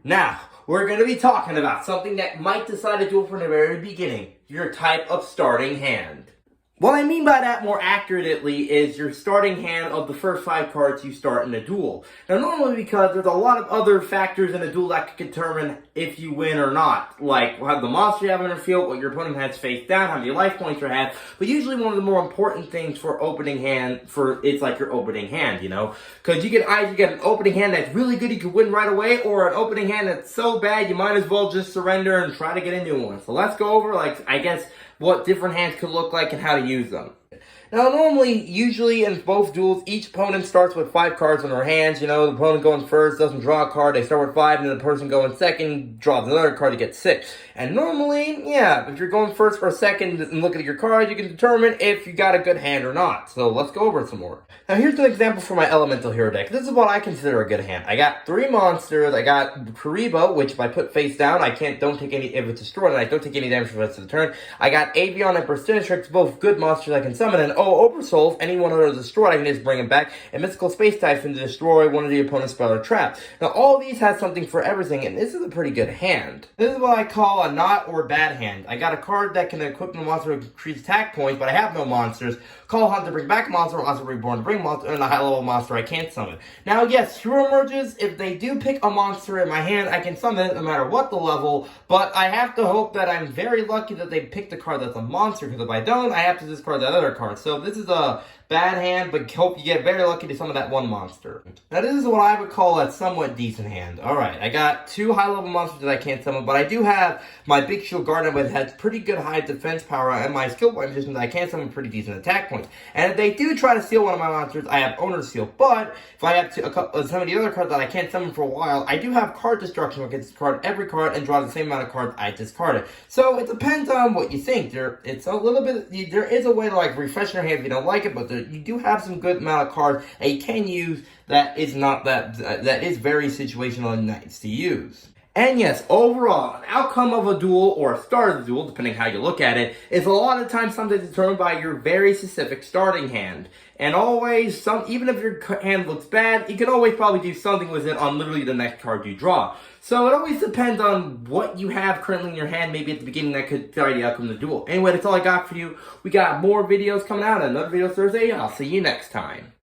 Now, we're going to be talking about something that might decide a duel from the very beginning, your type of starting hand. What I mean by that more accurately is your starting hand of the first 5 cards you start in a duel. Now normally because there's a lot of other factors in a duel that can determine if you win or not. Like how the monster you have in your field, what your opponent has face down, how many life points you have. But usually one of the more important things for opening hand, it's like your opening hand, you know. Because you can either get an opening hand that's really good, you can win right away, or an opening hand that's so bad you might as well just surrender and try to get a new one. So let's go over, what different hands could look like and how to use them. Now, usually in both duels, each opponent starts with 5 cards in their hands. You know, the opponent going first doesn't draw a card, they start with 5, and then the person going second draws another card to get 6. And normally, yeah, if you're going first or second and look at your card, you can determine if you got a good hand or not. So let's go over it some more. Now, here's an example for my Elemental Hero deck. This is what I consider a good hand. I got 3 monsters. I got Karibo, which if I put face down, don't take any, if it's destroyed, and I don't take any damage for the rest of the turn. I got Avion and Persistence, both good monsters I can summon, and Oversoul, if anyone that is destroyed, I can just bring them back, and Mystical Space types can destroy one of the opponent's spell or trap. Now, all of these have something for everything, and this is a pretty good hand. This is what I call a not or bad hand. I got a card that can equip the monster to increase attack points, but I have no monsters. Call Hunt to bring back a monster, or Monster Reborn to bring monster, and a high-level monster I can't summon. Now, yes, Hero Emerges, if they do pick a monster in my hand, I can summon it no matter what the level, but I have to hope that I'm very lucky that they picked a card that's a monster, because if I don't, I have to discard that other card. So this is a bad hand, but hope you get very lucky to summon that one monster. Now this is what I would call a somewhat decent hand. Alright, I got 2 high-level monsters that I can't summon, but I do have my Big Shield Guardian, which has pretty good high defense power, and my skill point position that I can summon pretty decent attack points. And if they do try to steal one of my monsters, I have Owner's Seal. But if I have some of the other cards that I can't summon for a while, I do have Card Destruction, where I can discard every card and draw the same amount of cards I discarded. So it depends on what you think. There is a way to refresh your hand if you don't like it, but you do have some good amount of cards that you can use that is very situational and nice to use. And yes, overall, an outcome of a duel or a start of the duel, depending how you look at it, is a lot of times something determined by your very specific starting hand. And always, even if your hand looks bad, you can always probably do something with it on literally the next card you draw. So it always depends on what you have currently in your hand, maybe at the beginning that could tell you the outcome of the duel. Anyway, that's all I got for you. We got more videos coming out, another video Thursday, and I'll see you next time.